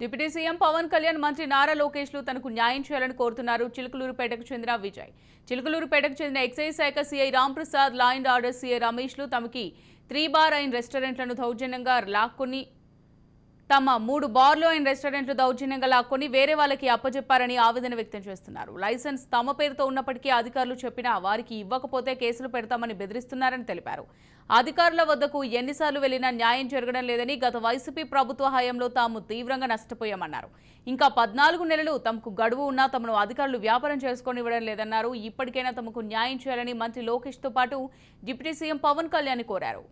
Deputy CM Pawan Kalyan మంత్రి నారా లోకేష్లు తనకు న్యాయం చేయాలని కోరుతున్నారు. చిలుకలూరుపేటకు చెందిన విజయ్, చిలుకలూరుపేటకు చెందిన ఎక్సైజ్ శాఖ CI Ramprasad, law and order CI రమేష్లు తమకి 3 బార్ అయిన రెస్టారెంట్లను దౌర్జన్యంగా లాక్కొని తమ 3 బార్లు అయిన రెస్టారెంట్లు దౌర్జన్యంగా లాక్కొని వేరే వాళ్ళకి అప్పచెప్పారని ఆవేదన వ్యక్తం చేస్తున్నారు. లైసెన్స్ తమ పేరుతో ఉన్నప్పటికీ అధికారులు చెప్పినా వారికి ఇవ్వకపోతే కేసులు పెడతామని బెదిరిస్తున్నారని తెలిపారు. అధికారుల వద్దకు ఎన్నిసార్లు వెళ్లినా న్యాయం జరగడం లేదని, గత వైసీపీ ప్రభుత్వ హయాంలో తాము తీవ్రంగా నష్టపోయామన్నారు. ఇంకా 14 నెలలు తమకు గడువు ఉన్నా తమను అధికారులు వ్యాపారం చేసుకోనివ్వడం లేదన్నారు. ఇప్పటికైనా తమకు న్యాయం చేయాలని మంత్రి లోకేష్తో పాటు డిప్యూటీ సీఎం పవన్ కళ్యాణ్ కోరారు.